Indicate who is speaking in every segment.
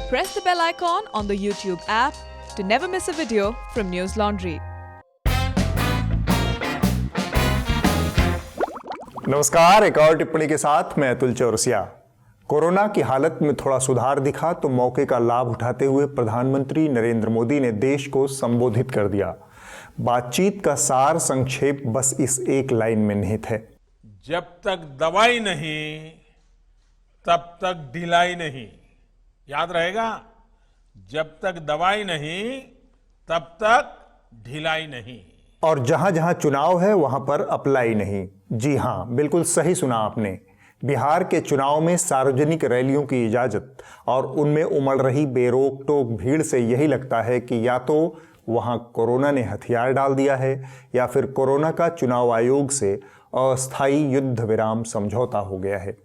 Speaker 1: Press the bell icon on the YouTube app to never miss a video from News Laundry.
Speaker 2: नमस्कार, एक और टिप्पणी के साथ मैं अतुल चौरसिया। कोरोना की हालत में थोड़ा सुधार दिखा तो मौके का लाभ उठाते हुए प्रधानमंत्री नरेंद्र मोदी ने देश को संबोधित कर दिया। बातचीत का सार संक्षेप बस इस एक लाइन में निहित है।
Speaker 3: जब तक दवाई नहीं तब तक ढिलाई नहीं। याद रहेगा, जब तक दवाई नहीं तब तक ढिलाई नहीं।
Speaker 2: और जहां जहां चुनाव है वहां पर अप्लाई नहीं। जी हां, बिल्कुल सही सुना आपने। बिहार के चुनाव में सार्वजनिक रैलियों की इजाजत और उनमें उमड़ रही बेरोक टोक भीड़ से यही लगता है कि या तो वहां कोरोना ने हथियार डाल दिया है या फिर कोरोना का चुनाव आयोग से अस्थायी युद्ध विराम समझौता हो गया है।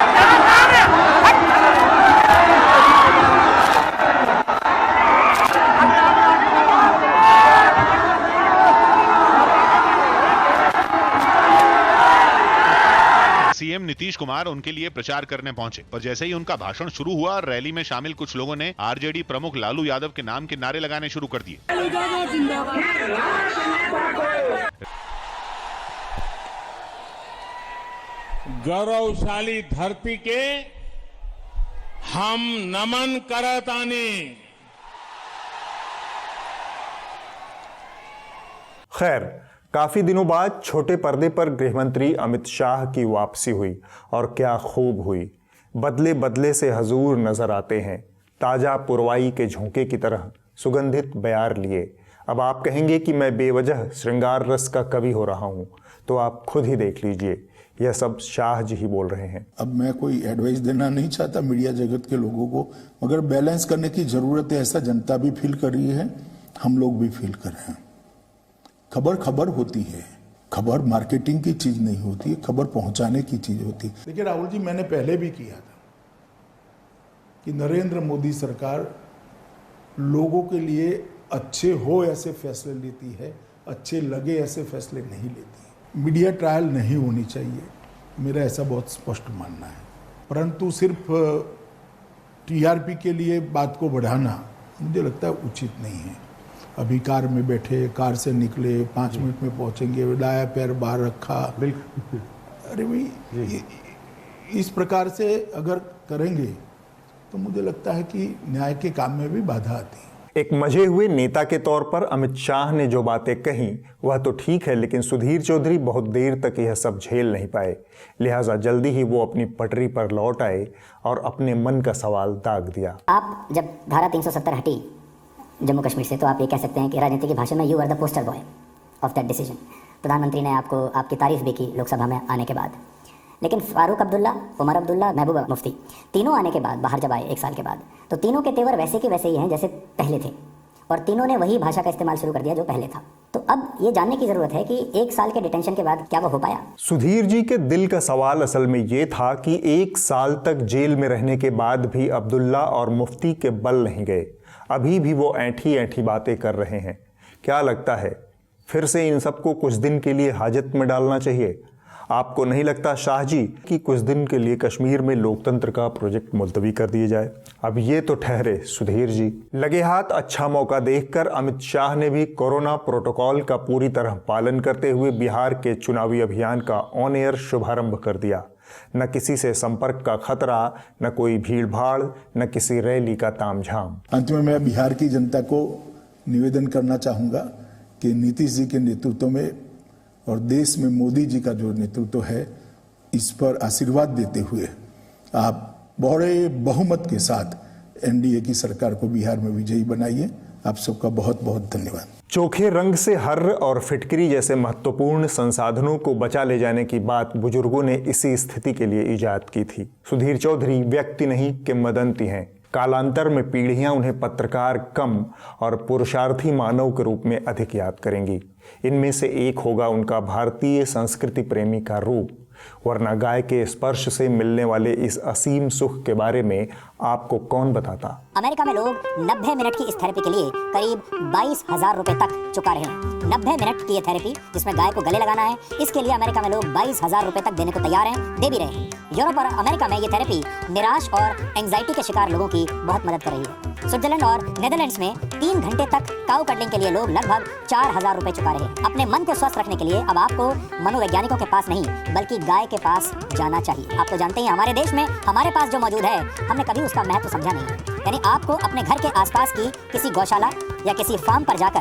Speaker 4: सीएम नीतीश कुमार उनके लिए प्रचार करने पहुंचे और जैसे ही उनका भाषण शुरू हुआ, रैली में शामिल कुछ लोगों ने आरजेडी प्रमुख लालू यादव के नाम के नारे लगाने शुरू कर दिए।
Speaker 3: गौरवशाली धरती के हम नमन करतानी।
Speaker 2: खैर, काफी दिनों बाद छोटे पर्दे पर गृहमंत्री अमित शाह की वापसी हुई और क्या खूब हुई। बदले बदले से हजूर नजर आते हैं, ताजा पुरवाई के झोंके की तरह सुगंधित बयार लिए। अब आप कहेंगे कि मैं बेवजह श्रृंगार रस का कवि हो रहा हूं, तो आप खुद ही देख लीजिए, यह सब शाह जी ही बोल रहे हैं।
Speaker 5: अब मैं कोई एडवाइस देना नहीं चाहता मीडिया जगत के लोगों को, मगर बैलेंस करने की जरूरत है। ऐसा जनता भी फील कर रही है, हम लोग भी फील कर रहे हैं। खबर खबर होती है, खबर मार्केटिंग की चीज नहीं होती है, खबर पहुंचाने की चीज होती है। देखिए राहुल जी, मैंने पहले भी किया था कि नरेंद्र मोदी सरकार लोगों के लिए अच्छे हो ऐसे फैसले लेती है, अच्छे लगे ऐसे फैसले नहीं लेती। मीडिया ट्रायल नहीं होनी चाहिए, मेरा ऐसा बहुत स्पष्ट मानना है। परंतु सिर्फ टीआरपी के लिए बात को बढ़ाना मुझे लगता है उचित नहीं है। अभी कार में बैठे, कार से निकले, 5 मिनट में पहुंचेंगे, दाया पैर बाहर रखा। बिल्कुल। अरे भाई, इस प्रकार से अगर करेंगे तो मुझे लगता है कि न्याय के काम में भी बाधा आती है।
Speaker 2: एक मजे हुए नेता के तौर पर अमित शाह ने जो बातें कही वह तो ठीक है, लेकिन सुधीर चौधरी बहुत देर तक यह सब झेल नहीं पाए। लिहाजा जल्दी ही वो अपनी पटरी पर लौट आए और अपने मन का सवाल दाग दिया।
Speaker 6: आप जब धारा 370 हटी जम्मू कश्मीर से, तो आप ये कह सकते हैं कि राजनीति की भाषा में you are the poster boy of that decision. प्रधानमंत्री ने आपकी तारीफ भी की लोकसभा में आने के बाद। लेकिन फारूक अब्दुल्ला, उमर अब्दुल्ला, महबूबा मुफ्ती, तीनों आने के बाद, बाहर जब आए 1 साल के बाद, तो तीनों के तेवर वैसे के वैसे ही हैं जैसे पहले थे, और तीनों ने वही भाषा का इस्तेमाल शुरू कर दिया जो पहले था। तो अब ये जानने की जरूरत है कि 1 साल के डिटेंशन के बाद क्या वो हो पाया।
Speaker 2: सुधीर जी के दिल का सवाल असल में ये था कि 1 साल तक जेल में रहने के बाद भी अब्दुल्ला और मुफ्ती के बल नहीं गए। अभी भी वो ऐंठी ऐंठी बातें कर रहे हैं। क्या लगता है, फिर से इन सबको कुछ दिन के लिए हाजत में डालना चाहिए? आपको नहीं लगता शाह जी कि कुछ दिन के लिए कश्मीर में लोकतंत्र का प्रोजेक्ट मुलतवी कर दिया जाए? अब ये तो ठहरे सुधीर जी। लगे हाथ अच्छा मौका देखकर अमित शाह ने भी कोरोना प्रोटोकॉल का पूरी तरह पालन करते हुए बिहार के चुनावी अभियान का ऑन एयर शुभारंभ कर दिया। न किसी से संपर्क का खतरा, न कोई भीड़ भाड़, न किसी रैली का तामझाम।
Speaker 5: अंत में मैं बिहार की जनता को निवेदन करना चाहूंगा कि नीतीश जी के नेतृत्व में और देश में मोदी जी का जो नेतृत्व है, इस पर आशीर्वाद देते हुए आप बड़े बहुमत के साथ एनडीए की सरकार को बिहार में विजयी बनाइए। आप सबका बहुत बहुत धन्यवाद।
Speaker 2: चोखे रंग से हर्र और फिटकरी जैसे महत्वपूर्ण संसाधनों को बचा ले जाने की बात बुजुर्गों ने इसी स्थिति के लिए इजाद की थी। सुधीर चौधरी व्यक्ति नहीं किंवदंती हैं। कालांतर में पीढ़ियां उन्हें पत्रकार कम और पुरुषार्थी मानव के रूप में अधिक याद करेंगी। इनमें से एक होगा उनका भारतीय संस्कृति प्रेमी का रूप, वरना गाय के स्पर्श से मिलने वाले इस असीम सुख के बारे में आपको कौन बताता।
Speaker 6: अमेरिका में लोग 90 मिनट की इस थेरेपी के लिए करीब 22,000 रुपए तक चुका रहे हैं। 90 मिनट की ये थेरेपी जिसमें गाय को गले लगाना है, इसके लिए अमेरिका में लोग 22,000 रुपए तक देने को तैयार हैं, दे भी रहे हैं। यूरोप और अमेरिका में ये थेरेपी निराश और एंग्जाइटी के शिकार लोगों की बहुत मदद कर रही है। स्विट्जरलैंड और नेदरलैंड्स में 3 घंटे तक काऊ कडलिंग के लिए लोग लगभग 4,000 रुपए चुका रहे। अपने मन को स्वस्थ रखने के लिए अब आपको मनोवैज्ञानिकों के पास नहीं बल्कि गाय के पास जाना चाहिए। आप तो जानते ही हमारे देश में हमारे पास जो मौजूद है हमने कभी उसका महत्व समझा नहीं। यानी आपको अपने घर के आसपास की किसी गौशाला या किसी फार्म पर जाकर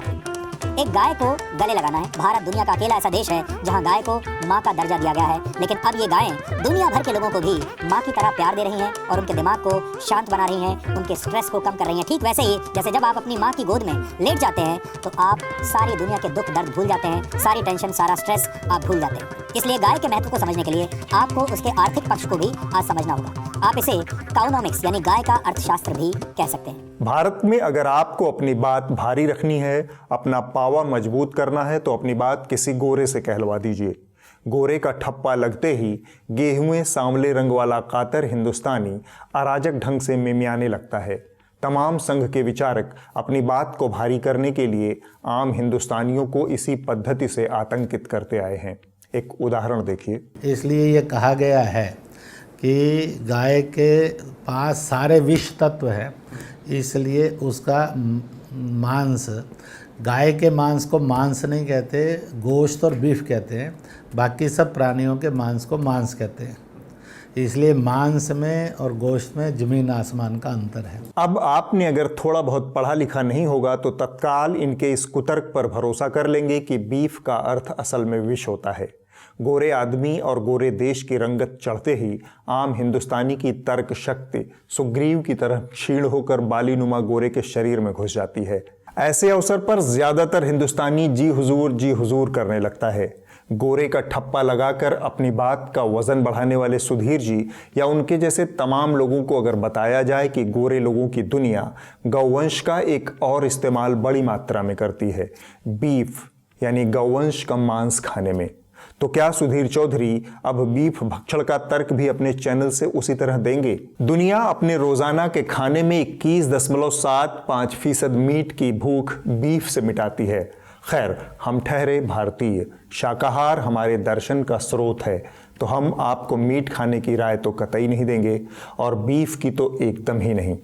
Speaker 6: एक गाय को गले लगाना है। भारत दुनिया का अकेला ऐसा देश है जहां गाय को माँ का दर्जा दिया गया है, लेकिन अब ये गायें दुनिया भर के लोगों को भी माँ की तरह प्यार दे रही हैं और उनके दिमाग को शांत बना रही हैं, उनके स्ट्रेस को कम कर रही हैं। ठीक वैसे ही जैसे जब आप अपनी माँ की गोद में लेट जाते हैं तो आप सारी दुनिया के दुख दर्द भूल जाते हैं, सारी टेंशन, सारा स्ट्रेस आप भूल जाते हैं। इसलिए गाय के महत्व को समझने के लिए आपको उसके आर्थिक पक्ष को भी आज समझना होगा। आप इसे काउनॉमिक्स यानी गाय का अर्थशास्त्र भी कह सकते हैं।
Speaker 2: भारत में अगर आपको अपनी बात भारी रखनी है, अपना पावा मजबूत करना है, तो अपनी बात किसी गोरे से कहलवा दीजिए। गोरे का ठप्पा लगते ही गेहुए सांवले रंग वाला कातर हिंदुस्तानी अराजक ढंग से मिमियाने लगता है। तमाम संघ के विचारक अपनी बात को भारी करने के लिए आम हिंदुस्तानियों को इसी पद्धति से आतंकित करते आए हैं। एक उदाहरण देखिए।
Speaker 7: इसलिए ये कहा गया है कि गाय के पास सारे विष तत्व हैं, इसलिए उसका मांस, गाय के मांस को मांस नहीं कहते, गोश्त और बीफ कहते हैं। बाकी सब प्राणियों के मांस को मांस कहते हैं। इसलिए मांस में और गोश्त में जमीन आसमान का अंतर है।
Speaker 2: अब आपने अगर थोड़ा बहुत पढ़ा लिखा नहीं होगा तो तत्काल इनके इस कुतर्क पर भरोसा कर लेंगे कि बीफ का अर्थ असल में विष होता है। गोरे आदमी और गोरे देश की रंगत चढ़ते ही आम हिंदुस्तानी की तर्क शक्ति सुग्रीव की तरह क्षीण होकर बालीनुमा गोरे के शरीर में घुस जाती है। ऐसे अवसर पर ज्यादातर हिंदुस्तानी जी हुजूर करने लगता है। गोरे का ठप्पा लगाकर अपनी बात का वजन बढ़ाने वाले सुधीर जी या उनके जैसे तमाम लोगों को अगर बताया जाए कि गोरे लोगों की दुनिया गौवंश का एक और इस्तेमाल बड़ी मात्रा में करती है, बीफ यानी गौवंश का मांस खाने में, तो क्या सुधीर चौधरी अब बीफ भक्षण का तर्क भी अपने चैनल से उसी तरह देंगे? दुनिया अपने रोजाना के खाने में 21.75% मीट की भूख बीफ से मिटाती है। खैर, हम ठहरे भारतीय, शाकाहार हमारे दर्शन का स्रोत है, तो हम आपको मीट खाने की राय तो कतई नहीं देंगे और बीफ की तो एकदम ही नहीं।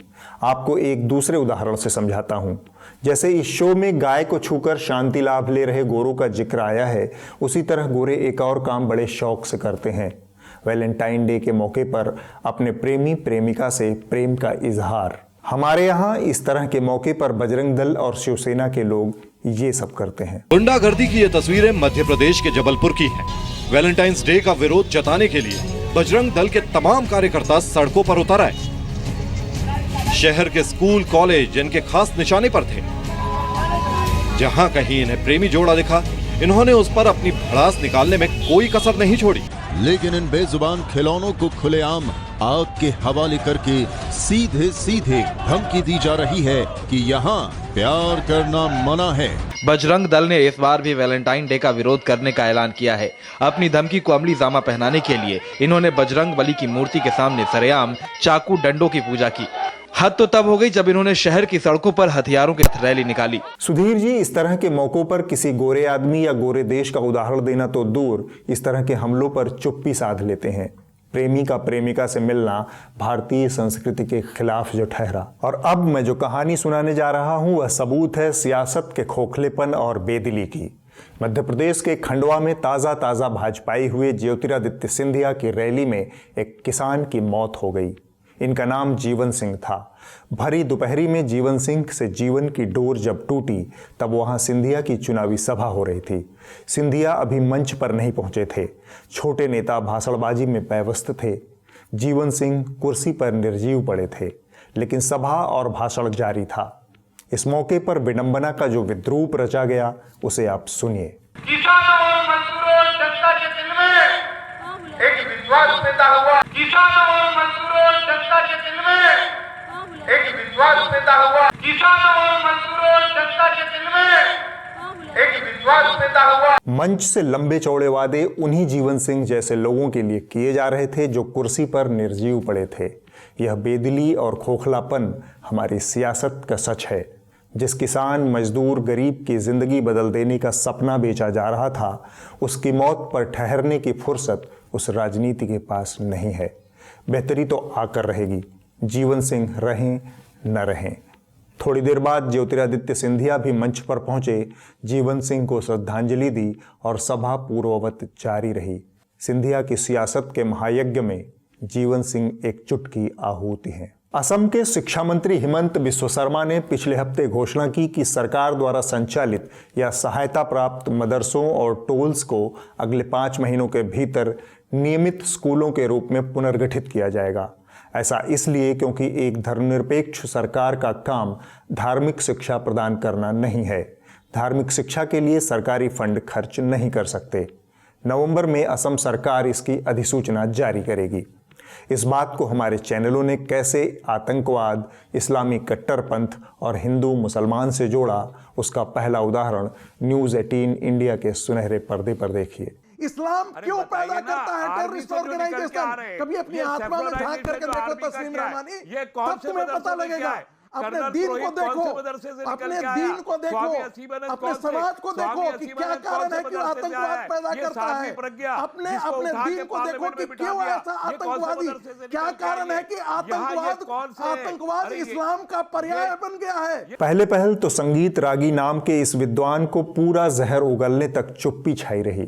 Speaker 2: आपको एक दूसरे उदाहरण से समझाता हूं। जैसे इस शो में गाय को छूकर शांति लाभ ले रहे गोरों का जिक्र आया है, उसी तरह गोरे एक और काम बड़े शौक से करते हैं। वैलेंटाइन डे के मौके पर अपने प्रेमी प्रेमिका से प्रेम का इजहार। हमारे यहाँ इस तरह के मौके पर बजरंग दल और शिवसेना के लोग ये सब करते हैं।
Speaker 8: गुंडागर्दी की ये तस्वीरें मध्य प्रदेश के जबलपुर की हैं। वैलेंटाइंस डे का विरोध जताने के लिए बजरंग दल के तमाम कार्यकर्ता सड़कों पर उतर आए। शहर के स्कूल कॉलेज इनके खास निशाने पर थे। जहां कहीं इन्हें प्रेमी जोड़ा दिखा, इन्होंने उस पर अपनी भड़ास निकालने में कोई कसर नहीं छोड़ी।
Speaker 9: लेकिन इन बेजुबान खिलौनों को खुलेआम आग के हवाले करके सीधे सीधे धमकी दी जा रही है कि यहाँ प्यार करना मना है।
Speaker 10: बजरंग दल ने इस बार भी वैलेंटाइन डे का विरोध करने का ऐलान किया है। अपनी धमकी को अमली जामा पहनाने के लिए इन्होंने बजरंग बली की मूर्ति के सामने सरेआम चाकू डंडों की पूजा की। हद तो तब हो गई जब इन्होंने शहर की सड़कों पर हथियारों की रैली निकाली।
Speaker 2: सुधीर जी, इस तरह के मौकों पर किसी गोरे आदमी या गोरे देश का उदाहरण देना तो दूर, इस तरह के हमलों पर चुप्पी साध लेते हैं। प्रेमी का प्रेमिका से मिलना भारतीय संस्कृति के खिलाफ जो ठहरा। और अब मैं जो कहानी सुनाने जा रहा हूं वह सबूत है सियासत के खोखलेपन और बेदिली की। मध्य प्रदेश के खंडवा में ताजा भाजपाई हुए ज्योतिरादित्य सिंधिया की रैली में एक किसान की मौत हो गई। इनका नाम जीवन सिंह था। भरी दोपहरी में जीवन सिंह से जीवन की डोर जब टूटी तब वहां सिंधिया की चुनावी सभा हो रही थी। सिंधिया अभी मंच पर नहीं पहुंचे थे। छोटे नेता भाषणबाजी में व्यस्त थे। जीवन सिंह कुर्सी पर निर्जीव पड़े थे, लेकिन सभा और भाषण जारी था। इस मौके पर विडंबना का जो विद्रूप रचा गया उसे आप सुनिए।
Speaker 11: किसानों और मजदूरों जनता के दिल में एक विश्वास पैदा हुआ। किसानों और मजदूरों जनता के दिल में एक विश्वास पैदा हुआ। किसानों और मजदूरों जनता के दिल में एक विश्वास पैदा हुआ।
Speaker 2: मंच से लंबे चौड़े वादे उन्हीं जीवन सिंह जैसे लोगों के लिए किए जा रहे थे जो कुर्सी पर निर्जीव पड़े थे। यह बेदिली और खोखलापन हमारी सियासत का सच है। जिस किसान मजदूर गरीब की जिंदगी बदल देने का सपना बेचा जा रहा था, उसकी मौत पर ठहरने की फुर्सत उस राजनीति के पास नहीं है। बेहतरी तो आकर रहेगी, जीवन सिंह रहें न रहें। थोड़ी देर बाद ज्योतिरादित्य सिंधिया भी मंच पर पहुंचे, जीवन सिंह को श्रद्धांजलि दी और सभा पूर्ववत जारी रही। सिंधिया की सियासत के महायज्ञ में जीवन सिंह एक चुटकी आहूति हैं। असम के शिक्षा मंत्री हिमंत बिस्व शर्मा ने पिछले हफ्ते घोषणा की कि सरकार द्वारा संचालित या सहायता प्राप्त मदरसों और टोल्स को अगले 5 महीनों के भीतर नियमित स्कूलों के रूप में पुनर्गठित किया जाएगा। ऐसा इसलिए क्योंकि एक धर्मनिरपेक्ष सरकार का काम धार्मिक शिक्षा प्रदान करना नहीं है। धार्मिक शिक्षा के लिए सरकारी फंड खर्च नहीं कर सकते। नवंबर में असम सरकार इसकी अधिसूचना जारी करेगी। इस बात को हमारे चैनलों ने कैसे आतंकवाद, इस्लामी कट्टरपंथ और हिंदू मुसलमान से जोड़ा, उसका पहला उदाहरण न्यूज़ 18 इंडिया के सुनहरे पर्दे पर देखिए।
Speaker 12: इस्लाम क्यों पैदा करता है टेररिस्ट ऑर्गेनाइजेशन? कभी अपनी आत्मा में झांक करके देखो तस्लीम रहमानी, तब तुम्हें पता लगेगा। अपने दीन को देखो, अपने दीन को देखो, अपने समाज को देखो कि क्या कारण है कि आतंकवाद पैदा करता है। अपने दीन को देखो कि क्यों ऐसा आतंकवादी, क्या कारण है कि आतंकवाद इस्लाम का पर्याय बन गया है।
Speaker 2: पहले पहल तो संगीत रागी नाम के इस विद्वान को पूरा जहर उगलने तक चुप्पी छाई रही।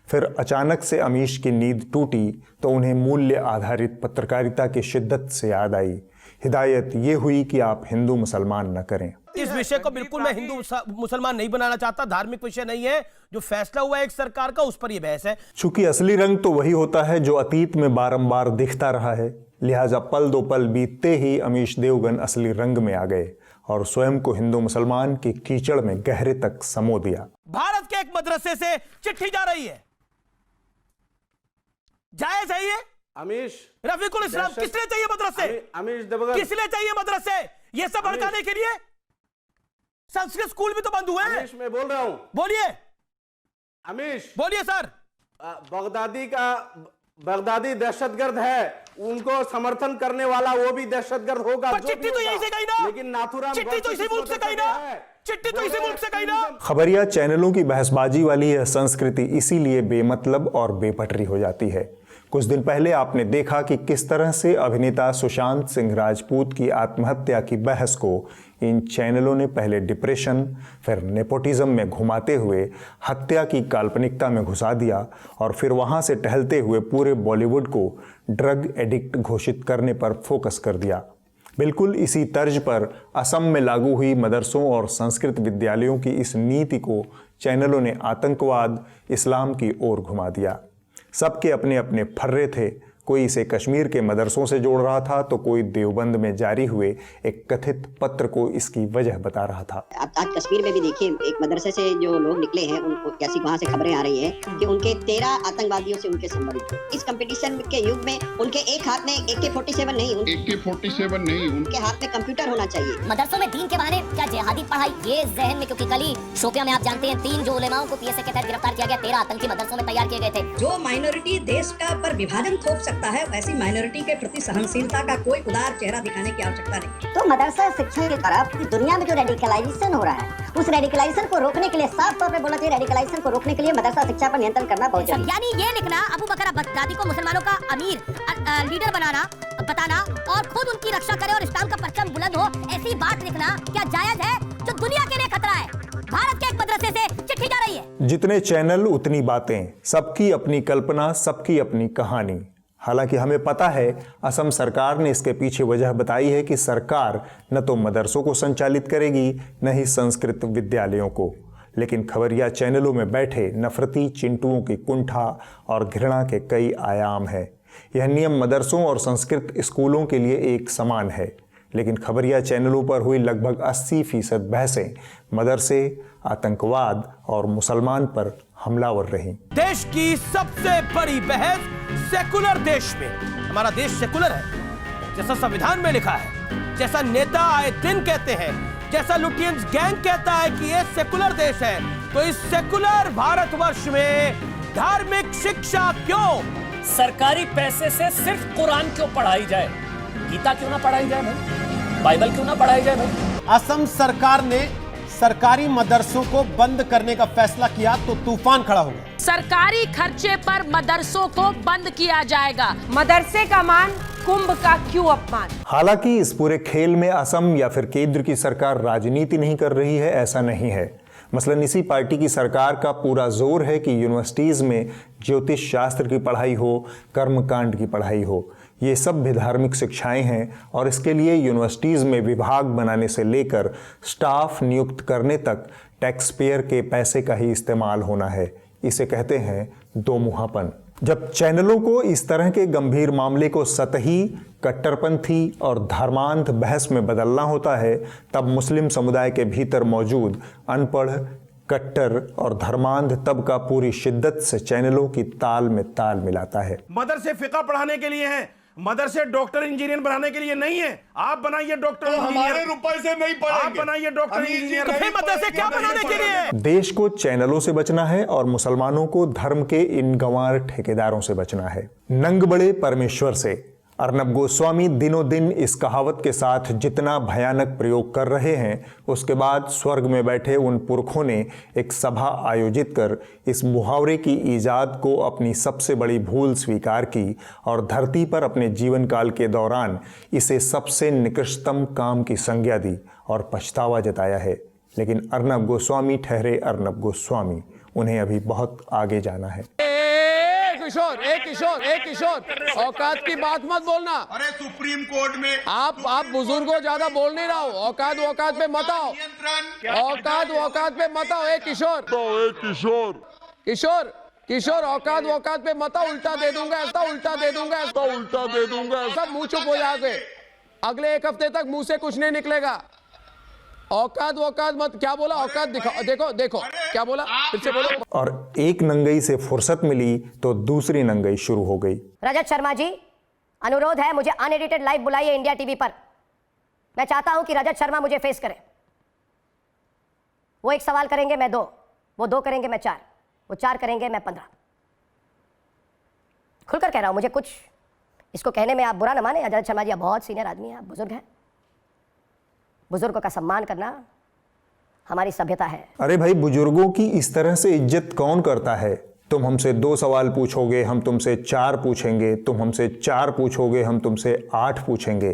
Speaker 2: फिर अचानक से अमीश की नींद टूटी तो उन्हें मूल्य आधारित पत्रकारिता की शिद्दत से याद आई। हिदायत ये हुई कि आप हिंदू मुसलमान न करें।
Speaker 13: इस विषय को बिल्कुल मैं हिंदू मुसलमान नहीं बनाना चाहता, धार्मिक विषय नहीं है। जो फैसला हुआ है एक सरकार का, उस पर यह बहस है।
Speaker 2: चूंकि असली रंग तो वही होता है जो अतीत में बारंबार दिखता रहा है, लिहाजा पल दो पल बीतते ही अमीश देवगन असली रंग में आ गए और स्वयं को हिंदू मुसलमान की कीचड़ में गहरे तक समो दिया।
Speaker 13: भारत के एक मदरसे से चिट्ठी जा रही है, जायज है ये?
Speaker 14: अमीश
Speaker 13: रफीकुल इस्लाम किसने चाहिए मदरसे?
Speaker 14: अमीश देवगन
Speaker 13: किसने चाहिए मदरसे? ये सब भड़काने के लिए? संस्कृत स्कूल भी तो बंद हुए हैं।
Speaker 14: अमीश मैं बोल रहा हूं,
Speaker 13: बोलिए।
Speaker 14: अमीश
Speaker 13: बोलिए सर।
Speaker 14: बगदादी दहशतगर्द है, उनको समर्थन करने वाला वो भी दहशतगर्द होगा।
Speaker 13: चिट्ठी तो यहीं से गई ना,
Speaker 14: लेकिन नाथुराम
Speaker 13: चिट्ठी तो इसी मुल्क से गई ना, चिट्ठी तो इसी मुल्क से गई ना।
Speaker 2: खबरिया चैनलों की बहसबाजी वाली यह संस्कृति इसीलिए बेमतलब और बेपटरी हो जाती है। कुछ दिन पहले आपने देखा कि किस तरह से अभिनेता सुशांत सिंह राजपूत की आत्महत्या की बहस को इन चैनलों ने पहले डिप्रेशन, फिर नेपोटिज्म में घुमाते हुए हत्या की काल्पनिकता में घुसा दिया और फिर वहां से टहलते हुए पूरे बॉलीवुड को ड्रग एडिक्ट घोषित करने पर फोकस कर दिया। बिल्कुल इसी तर्ज पर असम में लागू हुई मदरसों और संस्कृत विद्यालयों की इस नीति को चैनलों ने आतंकवाद, इस्लाम की ओर घुमा दिया। सबके अपने अपने फर्रे थे। कोई इसे कश्मीर के मदरसों से जोड़ रहा था तो कोई देवबंद में जारी हुए एक कथित पत्र को इसकी वजह बता रहा था।
Speaker 6: आज कश्मीर में भी देखिए, एक मदरसे से जो लोग निकले हैं, उनको कैसी वहाँ से खबरें आ रही है कि उनके 13 आतंकवादियों से उनके संबंध। इस कंपटीशन के युग में उनके एक हाथ में AK-47 नहीं, उनके हाथ में कंप्यूटर होना चाहिए।
Speaker 15: मदरसों में दीन के बहाने क्या जिहादी पढ़ाई, ये जहन में, क्योंकि कल ही शोपियां में आप जानते हैं 3 जो उलेमाओं को PSA के तहत गिरफ्तार किया गया, 13 आतंकी मदरसों में तैयार किए गए थे।
Speaker 16: जो माइनॉरिटी देश का पर विभाजन थोप सकता है, ऐसी माइनॉरिटी के प्रति सहनशीलता का कोई उदार चेहरा दिखाने की आवश्यकता नहीं।
Speaker 6: तो मदरसा शिक्षा की तरफ दुनिया में जो रेडिकलाइजेशन हो रहा है, उस रेडिकलाइजेशन को रोकने के लिए साफ तौर पे बोलना चाहिए, रेडिकलाइजेशन को रोकने के लिए मदरसा शिक्षा पर नियंत्रण करना बहुत जरूरी है।
Speaker 15: यानी ये लिखना, अबू बकर बगदादी को मुसलमानों का अमीर लीडर बताना और खुद उनकी रक्षा करे और इस्लाम का परचम बुलंद हो, ऐसी बात लिखना क्या जायज है? जो दुनिया के लिए खतरा है। भारत के एक मदरसे से चिट्ठी जा रही है।
Speaker 2: जितने चैनल उतनी बातें, सबकी अपनी कल्पना, सबकी अपनी कहानी। हालांकि हमें पता है असम सरकार ने इसके पीछे वजह बताई है कि सरकार न तो मदरसों को संचालित करेगी, न ही संस्कृत विद्यालयों को। लेकिन खबरिया चैनलों में बैठे नफरती चिंटुओं की कुंठा और घृणा के कई आयाम हैं। यह नियम मदरसों और संस्कृत स्कूलों के लिए एक समान है, लेकिन खबरिया चैनलों पर हुई लगभग 80% बहसें मदरसे, आतंकवाद और मुसलमान पर हमलावर रहीं।
Speaker 13: देश की सबसे बड़ी बहस सेकुलर देश में, हमारा देश सेकुलर है जैसा संविधान में लिखा है, जैसा नेता आए दिन कहते हैं, जैसा लुटियंस गैंग कहता है कि ये सेकुलर देश है, तो इस सेकुलर भारतवर्ष में धार्मिक शिक्षा क्यों?
Speaker 17: सरकारी पैसे से सिर्फ कुरान क्यों पढ़ाई जाए? गीता क्यों ना पढ़ाई जाए भाई? बाइबल क्यों ना पढ़ाई जाए भाई?
Speaker 18: असम सरकार ने सरकारी मदरसों को बंद करने का फैसला किया तो तूफान खड़ा हो गया।
Speaker 19: सरकारी खर्चे पर मदरसों को बंद किया जाएगा। मदरसे का मान कुंभ का क्यों अपमान?
Speaker 2: हालांकि इस पूरे खेल में असम या फिर केंद्र की सरकार राजनीति नहीं कर रही है, ऐसा नहीं है। मसलन इसी पार्टी की सरकार का पूरा जोर है कि यूनिवर्सिटीज में ज्योतिष शास्त्र की पढ़ाई हो, कर्मकांड की पढ़ाई हो। ये सब भी धार्मिक शिक्षाएं हैं और इसके लिए यूनिवर्सिटीज में विभाग बनाने से लेकर स्टाफ नियुक्त करने तक टैक्स पेयर के पैसे का ही इस्तेमाल होना है। इसे कहते हैं दोमुहापन। जब चैनलों को इस तरह के गंभीर मामले को सतही, कट्टरपंथी और धर्मांध बहस में बदलना होता है, तब मुस्लिम समुदाय के भीतर मौजूद अनपढ़, कट्टर और धर्मांध तबका पूरी शिद्दत से चैनलों की ताल में ताल मिलाता है।
Speaker 14: मदरसे फिका पढ़ाने के लिए हैं, मदरसे डॉक्टर इंजीनियर बनाने के लिए नहीं है। आप बनाइए डॉक्टर इंजीनियर, हमारे रुपए से नहीं पढ़ेंगे। आप बनाइए डॉक्टर इंजीनियर, तो फिर मदरसे क्या बनाने के लिए?
Speaker 2: देश को चैनलों से बचना है और मुसलमानों को धर्म के इन गंवार ठेकेदारों से बचना है। नंग बड़े परमेश्वर से। अर्नब गोस्वामी दिनों दिन इस कहावत के साथ जितना भयानक प्रयोग कर रहे हैं, उसके बाद स्वर्ग में बैठे उन पुरखों ने एक सभा आयोजित कर इस मुहावरे की ईजाद को अपनी सबसे बड़ी भूल स्वीकार की और धरती पर अपने जीवन काल के दौरान इसे सबसे निकृष्टतम काम की संज्ञा दी और पछतावा जताया है। लेकिन अर्नब गोस्वामी ठहरे अर्नब गोस्वामी, उन्हें अभी बहुत आगे जाना है।
Speaker 20: किशोर, औकात की बात मत बोलना।
Speaker 11: अरे सुप्रीम कोर्ट में
Speaker 20: आप बुजुर्गों ज्यादा बोल नहीं रहा हो। औकात पे मत आओ, औकात पे मत आओ। किशोर औकात पे मत आओ। उल्टा दे दूंगा सब मुंह चुप हो जाओगे। अगले 1 हफ्ते तक मुंह से कुछ नहीं निकलेगा। औकात मत, क्या बोला? औकात दिखाओ, देखो क्या बोला, फिर से बोलो।
Speaker 2: और एक नंगई से फुर्सत मिली तो दूसरी नंगई शुरू हो गई।
Speaker 15: रजत शर्मा जी, अनुरोध है, मुझे अनएडिटेड लाइव बुलाइए इंडिया टीवी पर। मैं चाहता हूं कि रजत शर्मा मुझे फेस करें। वो 1 सवाल करेंगे, मैं 2, वो 2 करेंगे, मैं 4, वो 4 करेंगे, मैं 15। खुलकर कह रहा हूं, मुझे कुछ इसको कहने में आप बुरा ना माने। रजत शर्मा जी आप बहुत सीनियर आदमी हैं, आप बुजुर्ग हैं। बुजुर्गों का सम्मान करना हमारी सभ्यता है।
Speaker 2: अरे भाई, बुजुर्गों की इस तरह से इज्जत कौन करता है? तुम हमसे 2 सवाल पूछोगे, हम तुमसे 4 पूछेंगे। तुम हमसे 4 पूछोगे, हम तुमसे 8 पूछेंगे।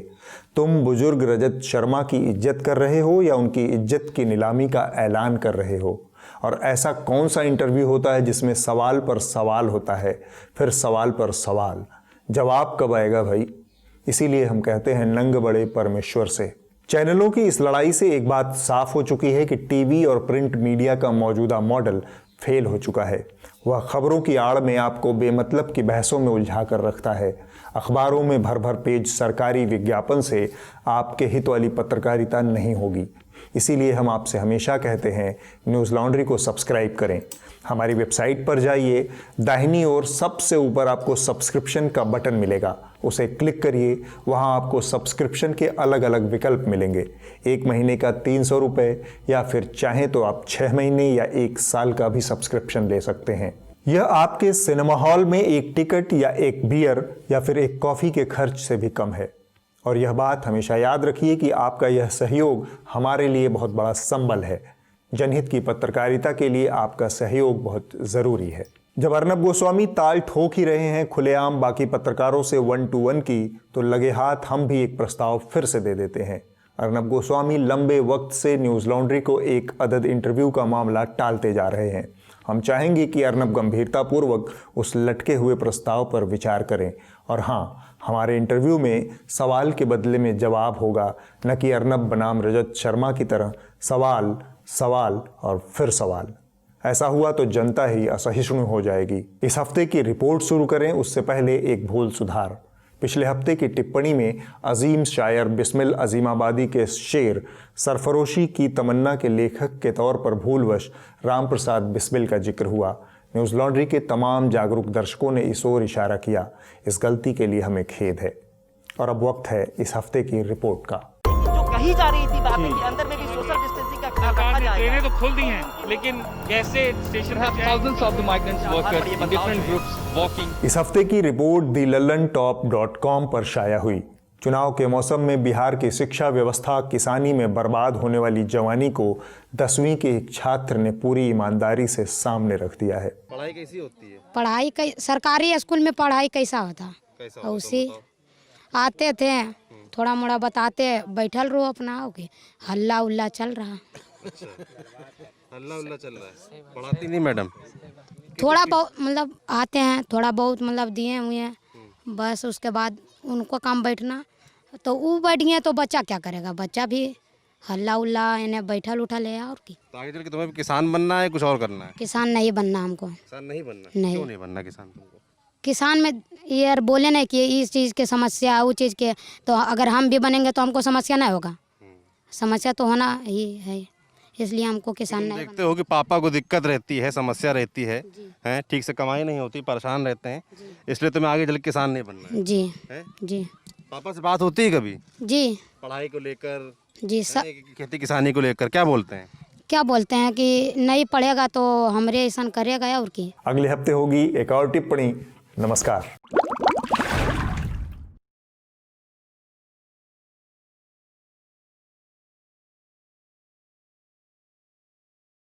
Speaker 2: तुम बुजुर्ग रजत शर्मा की इज्जत कर रहे हो या उनकी इज्जत की नीलामी का ऐलान कर रहे हो? और ऐसा कौन सा इंटरव्यू होता है जिसमें सवाल पर सवाल होता है, फिर सवाल पर सवाल? जवाब कब आएगा भाई? इसीलिए हम कहते हैं नंग बड़े परमेश्वर से। चैनलों की इस लड़ाई से एक बात साफ हो चुकी है कि टीवी और प्रिंट मीडिया का मौजूदा मॉडल फेल हो चुका है। वह खबरों की आड़ में आपको बेमतलब की बहसों में उलझा कर रखता है। अखबारों में भर पेज सरकारी विज्ञापन से आपके हित वाली पत्रकारिता नहीं होगी। इसीलिए हम आपसे हमेशा कहते हैं, न्यूज़ लॉन्ड्री को सब्सक्राइब करें। हमारी वेबसाइट पर जाइए, दाहिनी ओर सबसे ऊपर आपको सब्सक्रिप्शन का बटन मिलेगा, उसे क्लिक करिए। वहाँ आपको सब्सक्रिप्शन के अलग अलग विकल्प मिलेंगे। 1 महीने का 300 रुपये, या फिर चाहें तो आप 6 महीने या 1 साल का भी सब्सक्रिप्शन ले सकते हैं। यह आपके सिनेमा हॉल में एक टिकट या एक बियर या फिर एक कॉफ़ी के खर्च से भी कम है। और यह बात हमेशा याद रखिए कि आपका यह सहयोग हमारे लिए बहुत बड़ा संबल है। जनहित की पत्रकारिता के लिए आपका सहयोग बहुत ज़रूरी है। जब अर्नब गोस्वामी ताल ठोक ही रहे हैं खुलेआम बाकी पत्रकारों से 1 to 1 की, तो लगे हाथ हम भी एक प्रस्ताव फिर से दे देते हैं। अर्नब गोस्वामी लंबे वक्त से न्यूज़ लॉन्ड्री को एक अदद इंटरव्यू का मामला टालते जा रहे हैं। हम चाहेंगे कि अर्नब गंभीरतापूर्वक उस लटके हुए प्रस्ताव पर विचार करें। और हाँ, हमारे इंटरव्यू में सवाल के बदले में जवाब होगा, न कि अर्नब बनाम रजत शर्मा की तरह सवाल सवाल और फिर सवाल। ऐसा हुआ तो जनता ही असहिष्णु हो जाएगी। इस हफ्ते की रिपोर्ट शुरू करें उससे पहले एक भूल सुधार। पिछले हफ्ते की टिप्पणी में अजीम शायर बिस्मिल अजीमाबादी के शेर सरफरोशी की तमन्ना के लेखक के तौर पर भूलवश राम प्रसाद बिस्मिल का जिक्र हुआ। न्यूज़ लॉन्ड्री के तमाम जागरूक दर्शकों ने इस ओर इशारा किया। इस गलती के लिए हमें खेद है। और अब वक्त है इस हफ्ते की रिपोर्ट का।
Speaker 21: जो कही जा रही थी बातें कि अंदर में भी सोशल डिस्टेंसिंग का ख्याल रखा जाएगा। ट्रेनें तो खुल दी हैं, लेकिन कैसे स्टेशन पर thousands of the migrants workers in different groups walking।
Speaker 2: इस हफ्ते की रिपोर्ट दी lallantop.com पर शाया हुई। चुनाव के मौसम में बिहार की शिक्षा व्यवस्था किसानी में बर्बाद होने वाली जवानी को 10वीं के एक छात्र ने पूरी ईमानदारी से सामने रख दिया है।
Speaker 22: पढ़ाई कैसी होती है? सरकारी स्कूल में पढ़ाई कैसा होता? उसी
Speaker 19: आते थे, थोड़ा मोड़ा बताते, बैठल रहो अपना, ओके हल्ला उल्ला चल रहा।
Speaker 22: हल्ला उल्ला चल रहा है, पढ़ाती नहीं मैडम?
Speaker 19: थोड़ा बहुत मतलब आते हैं, थोड़ा बहुत मतलब दिए हुए हैं, बस उसके बाद उनको काम बैठना, तो वो बैठ गए तो बच्चा क्या करेगा, बच्चा भी हल्ला उल्ला इन्हें बैठल उठल है। और की
Speaker 22: तो आगे चल के तुम्हें किसान बनना है, कुछ और करना है?
Speaker 19: किसान नहीं बनना हमको।
Speaker 22: किसान नहीं बनना?
Speaker 19: नहीं।
Speaker 22: क्यों नहीं बनना किसान तुमको?
Speaker 19: किसान में ये बोले ना कि इस चीज़ के समस्या, वो चीज़ के, तो अगर हम भी बनेंगे तो हमको समस्या नहीं होगा, समस्या तो होना ही है, इसलिए हमको किसान नहीं।
Speaker 22: देखते हो कि पापा को दिक्कत रहती है, समस्या रहती है, हैं, ठीक से कमाई नहीं होती, परेशान रहते हैं, इसलिए तुम्हें आगे चल के किसान नहीं बनना है।
Speaker 19: जी
Speaker 22: है?
Speaker 19: जी।
Speaker 22: पापा से बात होती है कभी?
Speaker 19: जी।
Speaker 22: पढ़ाई को लेकर
Speaker 19: जी सब
Speaker 22: खेती किसानी को लेकर क्या बोलते हैं?
Speaker 19: क्या बोलते हैं कि नहीं पढ़ेगा तो हमरे ऐसा करेगा और की।
Speaker 2: अगले हफ्ते होगी एक और टिप्पणी। नमस्कार।